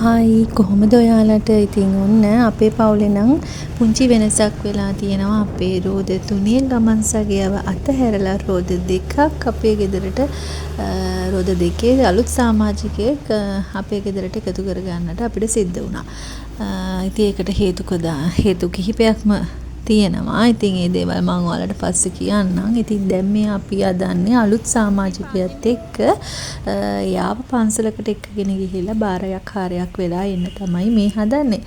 Hi කොහොමද ඔයාලට ඉතින් ඔන්න අපේ පවුලේ නම් පුංචි වෙනසක් වෙලා තියෙනවා අපේ රෝද තුනේ ගමන් සගයව අතහැරලා රෝද දෙකක් අපේ ගෙදරට රෝද දෙකේ අලුත් සමාජිකයෙක් අපේ ගෙදරට එකතු කරගන්නට අපිට සිද්ධ වුණා. ඉතින් ඒකට හේතු කිහිපයක්ම තියෙනවා. ඉතින් ඒ දේවල් මම ඔයාලට පස්සේ කියන්නම්. ඉතින් දැන් මේ අපි අදන්නේ අලුත් සමාජිකයත් එක්ක යාව පන්සලකට එක්කගෙන ගිහිල්ලා බාරයක් හාරයක් වෙලා එන්න තමයි මේ හදන්නේ.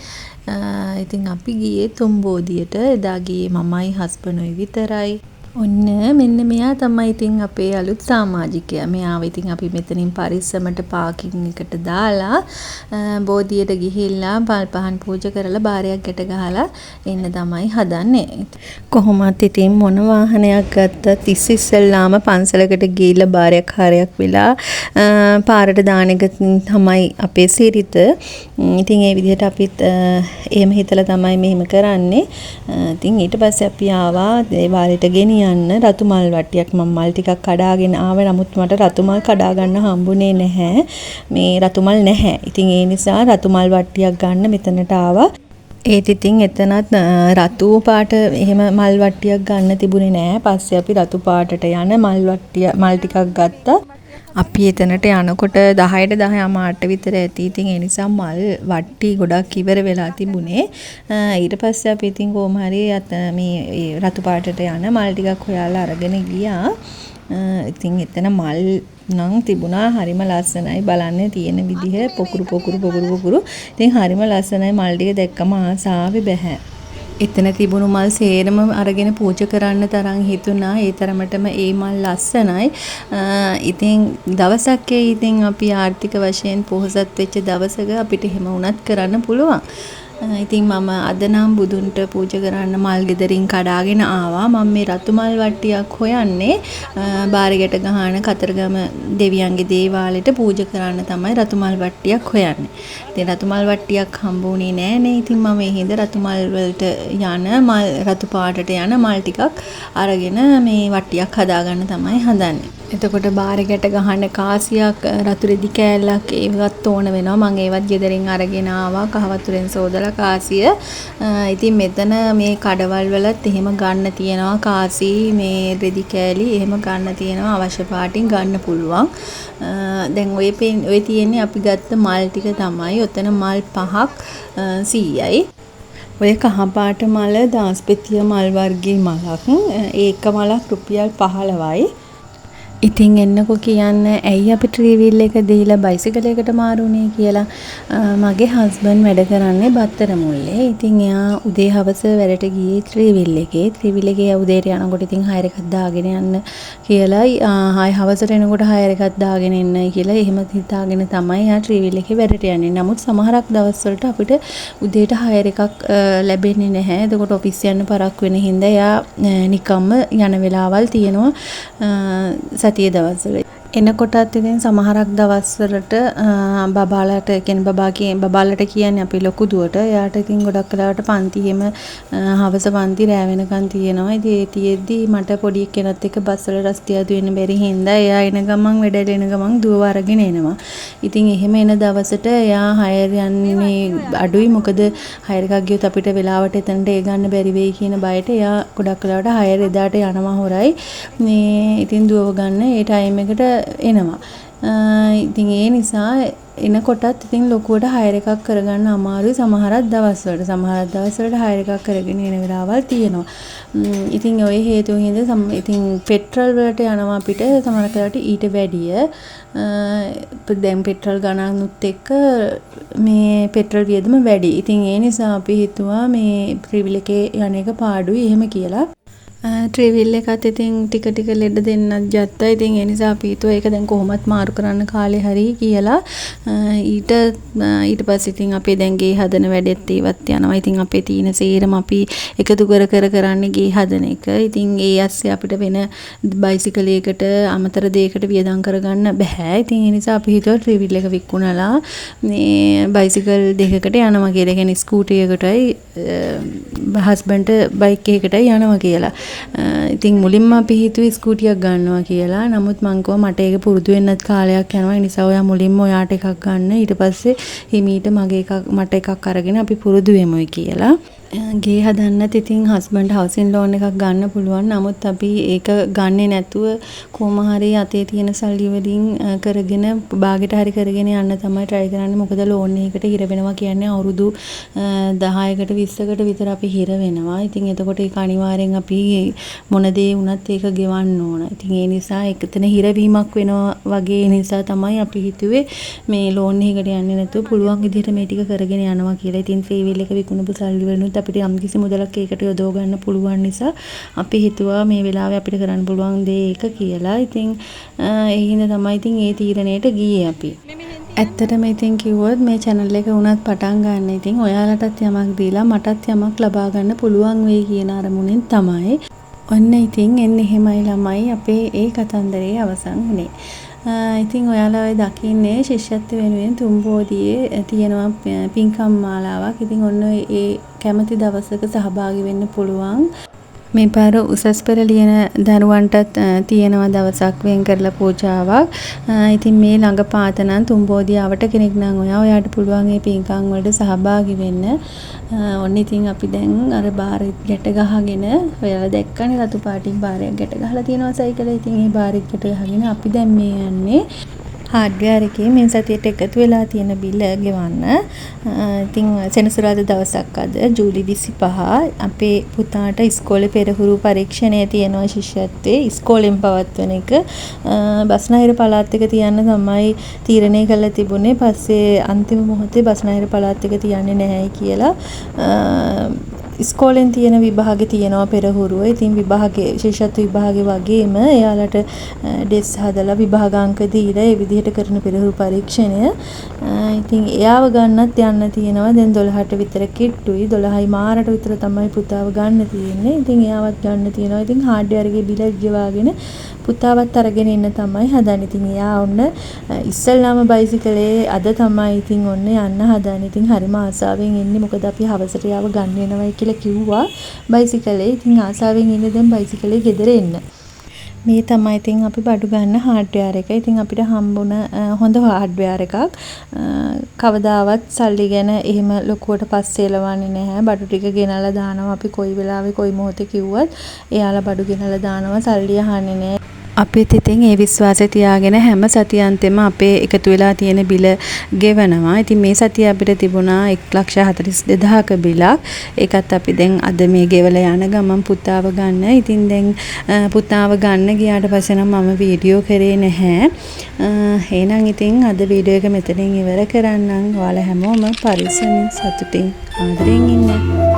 ඉතින් අපි ගියේ තුම්බෝදියට. එදා ගියේ මමයි හස්බන්ඩ්යි විතරයි. ඔන්න මෙන්න මෙයා තමයි ඉතින් අපේ අලුත් සමාජිකයා. මෙයාව ඉතින් අපි මෙතනින් පරිස්සමට පාකින් එකට දාලා බෝධියට ගිහිල්ලා පල් පහන් පූජා කරලා බාරයක් ගැට ගහලා එන්න තමයි හදන්නේ. කොහොමත් ඉතින් මොන වාහනයක් ගත්තත් ඉස්සෙල්ලාම පන්සලකට ගිහිල්ලා බාරයක් හාරයක් වෙලා පාරට දාන එක තමයි අපේ සිරිත. ඉතින් ඒ විදිහට අපිත් එහෙම හිතලා තමයි මෙහෙම කරන්නේ. ඉතින් ඊට පස්සේ අපි ආවා දේවාලයට ගෙනියන්න රතු මල් වට්ටියක්. මම මල් ටිකක් කඩාගෙන ආවේ. නමුත් මට රතු මල් කඩා ගන්න හම්බුනේ නැහැ. මේ රතු මල් නැහැ. ඉතින් ඒ නිසා රතු මල් වට්ටියක් ගන්න මෙතනට ආවා. ඒත් ඉතින් එතනත් රතු පාට එහෙම මල් වට්ටියක් ගන්න තිබුණේ නැහැ. පස්සේ අපි රතු පාටට යන මල් ටිකක් ගත්තා. අපි එතනට යනකොට 10ට 10:00 විතර ඇති. ඉතින් ඒ නිසා මල් වට්ටි ගොඩක් ඉවර වෙලා තිබුණේ. ඊට පස්සේ අපි ඉතින් කොහොම හරි මේ රතු පාටට යන මල් ටිකක් හොයාලා අරගෙන ගියා. ඉතින් එතන මල් නම් තිබුණා හරිම ලස්සනයි. බලන්න තියෙන විදිහ පොකුරු. ඉතින් හරිම ලස්සනයි. මල් ටික දැක්කම ආසාවෙ බෑ. එතන තිබුණු මල් සේරම අරගෙන පූජා කරන්න තරම් හිතුණා. ඒ තරමටම ඒ මල් ලස්සනයි. ඉතින් දවසක් ඉතින් අපි ආර්ථික වශයෙන් පොහොසත් වෙච්ච දවසක අපිට එහෙම වුණත් කරන්න පුළුවන්. ඉතින් මම අද නම් බුදුන්ට පූජා කරන්න මල් ගෙදරින් කඩාගෙන ආවා. මම මේ රතු මල් වට්ටියක් හොයන්නේ බාරකට ගහන කතරගම දෙවියන්ගේ දේවාලෙට පූජා කරන්න තමයි රතු මල් වට්ටියක් හොයන්නේ. ඉතින් රතු මල් වට්ටියක් හම්බුනේ නෑනේ. ඉතින් මම මේ හින්දා රතු මල් වලට යන රතු පාටට යන මල් ටිකක් අරගෙන මේ වට්ටියක් හදාගන්න තමයි හදන්නේ. එතකොට බාරකට ගහන කාසියක් රතු රෙදි කෑල්ලක් ඒවත් ඕන වෙනවා. මම ඒවත් ගෙදරින් අරගෙන ආවා කහ වතුරෙන් සෝදලා කාසිය. ඉතින් මෙතන මේ කඩවල් වලත් එහෙම ගන්න තියෙනවා කාසි මේ රෙදි කෑලි එහෙම ගන්න තියෙනවා. අවශ්‍ය පාටින් ගන්න පුළුවන්. දැන් ඔය තියෙන්නේ අපි ගත්ත මල් ටික තමයි. ඔතන මල් 5ක් 100යි. ඔය කහපාට මල දාස්පෙතිය මල් වර්ගයේ මලක්. ඒක මලක් රුපියල් 15යි. ඉතින් එන්නකෝ කියන්න ඇයි අපි ට්‍රීවිල් එක දීලා බයිසිකලයකට මාරුනේ කියලා. මගේ හස්බන්ඩ් වැඩ කරන්නේ බත්තර මුල්ලේ. ඉතින් එයා උදේ හවස වැඩට ගියේ ට්‍රීවිල් එකේ. ට්‍රීවිල් එකේ උදේට යනකොට ඉතින් හයර් එකක් දාගෙන යන්න කියලා ආයි හවසට එනකොට හයර් එකක් දාගෙන එන්නයි කියලා එහෙම හිතාගෙන තමයි එයා ට්‍රීවිල් එකේ වැඩට යන්නේ. නමුත් සමහරක් දවස් වලට අපිට උදේට හයර් එකක් ලැබෙන්නේ නැහැ. එතකොට ඔෆිස් යන්න පරක් වෙන හින්දා එයා නිකම්ම යන වෙලාවල් තියෙනවා. සතිය දවස්වල එනකොටත් ඉතින් සමහරක් දවස්වලට බබාලට කියන්නේ අපි ලොකු දුවට. එයාට ඉතින් ගොඩක් වෙලාවට පන්ති එහෙම හවස පන්ති රෑ වෙනකන් තියෙනවා. ඉතින් ඒ තියෙද්දි මට පොඩි කෙනෙක් එක්ක බස් වල රස්තියාදු වෙන්න බැරි හින්දා එයා එන ගමන් වැඩට එන ගමන් දුවව අරගෙන එනවා. ඉතින් එහෙම එන දවසට එයා හයර් යන්නේ අඩුයි. මොකද හයර් එකක් ගියොත් අපිට වෙලාවට එතනට ඒ ගන්න බැරි වෙයි කියන බයට එයා ගොඩක් වෙලාවට හයර් එදාට යනවා හොරයි. මේ ඉතින් දුවව ගන්න ඒ ටයිම් එකට එනවා. ඉතින් ඒ නිසා එනකොටත් ඉතින් ලොකුවට හයර් එකක් කරගන්න අමාරුයි සමහරක් දවස්වලට හයර් එකක් කරගෙන එන වෙලාවල් තියෙනවා. ඉතින් ওই හේතුව හින්දා ඉතින් පෙට්‍රල් වලට යනවා අපිට සමහරක් වෙලාවට ඊට වැඩිය. දැන් පෙට්‍රල් ගණනුත් එක්ක මේ පෙට්‍රල් වියදම වැඩි. ඉතින් ඒ නිසා අපි හිතුවා මේ ට්‍රීවිල් එකේ යන එක පාඩුයි එහෙම කියලා. ට්‍රීවිල් එකත් ඉතින් ටික ලෙඩ දෙන්නත් ගත්තා. ඉතින් ඒ නිසා අපි හිතුවා ඒක දැන් කොහොමත් මාරු කරන්න කාලේ හරි කියලා. ඊට පස්සේ ඉතින් අපේ දැන් ගේ හදන වැඩෙත් ඒවත් යනවා. ඉතින් අපේ තියෙන සේරම අපි එකතු කර කරන්නේ ගේ හදන එක. ඉතින් ඒ ඇස්සේ අපිට වෙන බයිසිකලයකට අමතර දෙයකට වියදම් කරගන්න බෑ. ඉතින් ඒ නිසා අපි හිතුවා ට්‍රීවිල් එක විකුණලා මේ බයිසිකල් දෙකකට යනවා කියලා. කියන්නේ ස්කූටි එකකටයි හස්බන්ඩ්ට බයික් එකකටයි යනවා කියලා. ඉතින් මුලින්ම අපි හිතුවේ ස්කූටියක් ගන්නවා කියලා. නමුත් මං කිව්වා මට ඒක පුරුදු වෙන්නත් කාලයක් යනවා. ඒ නිසා ඔයා මුලින්ම ඔයාට එකක් ගන්න. ඊට පස්සේ හිමීට මට එකක් අරගෙන අපි පුරුදු වෙමුයි කියලා. ගේ හදන්නත් ඉතින් හස්බන්ඩ් හවුසින් ලෝන් එකක් ගන්න පුළුවන්. නමුත් අපි ඒක ගන්නේ නැතුව කොහොම හරි අතේ තියෙන සල්ලි වලින් කරගෙන බාගෙට හරි කරගෙන යන්න තමයි try කරන්නේ. මොකද ලෝන් එකකට හිර වෙනවා කියන්නේ අවුරුදු 10කට 20කට විතර අපි හිර වෙනවා. ඉතින් එතකොට ඒක අනිවාර්යෙන් අපි මොන දේ වුණත් ඒක ගෙවන්න ඕන. ඉතින් ඒ නිසා එකතන හිරවීමක් වෙනවා වගේ නිසා තමයි අපි හිතුවේ මේ ලෝන් එකකට යන්නේ නැතුව පුළුවන් විදිහට මේ ටික කරගෙන යනවා කියලා. ඉතින් ෆේවිල් එක විකුණපු සල්ලි වලින් අපිට යම්කිසි මුදලක් ඒකට යොදව ගන්න පුළුවන් නිසා අපි හිතුවා මේ වෙලාවේ අපිට කරන්න පුළුවන් දේ ඒක කියලා. ඉතින් ඒ හින්දා තමයි ඉතින් ඒ තීරණයට ගියේ අපි. ඇත්තටම ඉතින් කිව්වොත් මේ channel එක උනත් පටන් ගන්න ඉතින් ඔයාලටත් යමක් දීලා මටත් යමක් ලබා ගන්න පුළුවන් වෙයි කියන අරමුණෙන් තමයි. ඔන්න ඉතින් එන්නේ එහෙමයි ළමයි අපේ ඒ කතන්දරේ අවසන් වුණේ. ඉතින් ඔයාලා ඔය දකින්නේ ශිෂ්‍යත්ව වෙනුවෙන් තුම්බෝදියේ තියෙනවා පින්කම් මාලාවක්. ඉතින් ඔන්න ඒ කැමති දවසක සහභාගී වෙන්න පුළුවන්. මේ පාර උසස් පෙළ ලියන දරුවන්ටත් තියෙනවා දවසක් වෙන් කරලා පූජාවක්. ඉතින් මේ ළඟ පාතනම් තුම්බෝදියාවට කෙනෙක් නම් ඔයාට පුළුවන් මේ පින්කම් වලට සහභාගී වෙන්න. ඔන්න ඉතින් අපි දැන් අර බාරෙත් ගැට ගහගෙන ඔයාලා දැක්කනේ රතු පාටින් බාරයක් ගැට ගහලා තියෙනවා සයිකලේ. ඉතින් මේ බාරෙත් ගැට ගහගෙන අපි දැන් මේ යන්නේ හાર્ඩ්වෙයාර් එකේ මේ සතියට එකතු වෙලා තියෙන බිල ගෙවන්න. ඉතින් සෙනසුරාදා දවසක් අද ජූලි 25 අපේ පුතාට ඉස්කෝලේ පෙරහුරු පරීක්ෂණය තියෙනවා ශිෂ්‍යත්වයේ ඉස්කෝලෙන් පවත්වන එක. බස්නාහිර පළාත් එක තියන්න තමයි තීරණය කළා තිබුණේ. පස්සේ අන්තිම මොහොතේ බස්නාහිර පළාත් එක තියන්නේ නැහැයි කියලා ඉස්කෝලෙන් තියෙන විභාගෙ තියෙනවා පෙරහුරුව. ඉතින් විභාගේ ශිෂ්‍යත්ව විභාගේ වගේම එයාලට ඩෙස් හදලා විභාගාංක දීලා ඒ විදිහට කරන පෙරහුරු පරීක්ෂණය. ඉතින් එයාව ගන්නත් යන්න තියෙනවා. දැන් 12ට විතර කිට්ටුයි. 12යි මාරට විතර තමයි පුතාව ගන්න තියෙන්නේ. ඉතින් එයාවත් ගන්න තියෙනවා. ඉතින් හાર્ඩ්වෙයාර් එකේ බිල ගෙවාගෙන පුතාවත් අරගෙන ඉන්න තමයි හදන්නේ. ඉතින් එයා ඔන්න ඉස්සල්ලාම බයිසිකලේ අද තමයි ඉතින් ඔන්න යන්න හදන්නේ. ඉතින් හරිම ආසාවෙන් ඉන්නේ. මොකද අපි හවසට යාව ගන්න වෙනවයි කියලා කිව්වා බයිසිකලේ. ඉතින් ආසාවෙන් ඉන්නේ දැන් බයිසිකලේ ගෙදර එන්න. මේ තමයි ඉතින් අපි බඩු ගන්න හાર્ඩ්වෙයාර් එක. ඉතින් අපිට හම්බුණ හොඳ හાર્ඩ්වෙයාර් එකක්. කවදාවත් සල්ලි ගැන එහෙම ලොකුවට පස්සේ එලවන්නේ නැහැ. බඩු ටික ගෙනලා දානවා. අපි කොයි වෙලාවෙ කොයි මොහොතේ කිව්වත් එයාලා බඩු ගෙනලා දානවා. සල්ලි අහන්නේ නැහැ. අපිත් ඉතින් ඒ විශ්වාසය තියාගෙන හැම සතියන්තෙම අපේ එකතු වෙලා තියෙන බිල ගෙවනවා. ඉතින් මේ සතිය අපිට තිබුණා 1,42,000ක බිලක්. ඒකත් අපි දැන් අද මේ ගෙවලා යන ගමන් පුතාව ගන්න. ඉතින් දැන් පුතාව ගන්න ගියාට පස්සේ නම් මම වීඩියෝ කරේ නැහැ. එහෙනම් ඉතින් අද වීඩියෝ එක මෙතනින් ඉවර කරන්නම්. ඔයාලා හැමෝම පරිස්සමින් සතුටින් ආදරෙන් ඉන්න.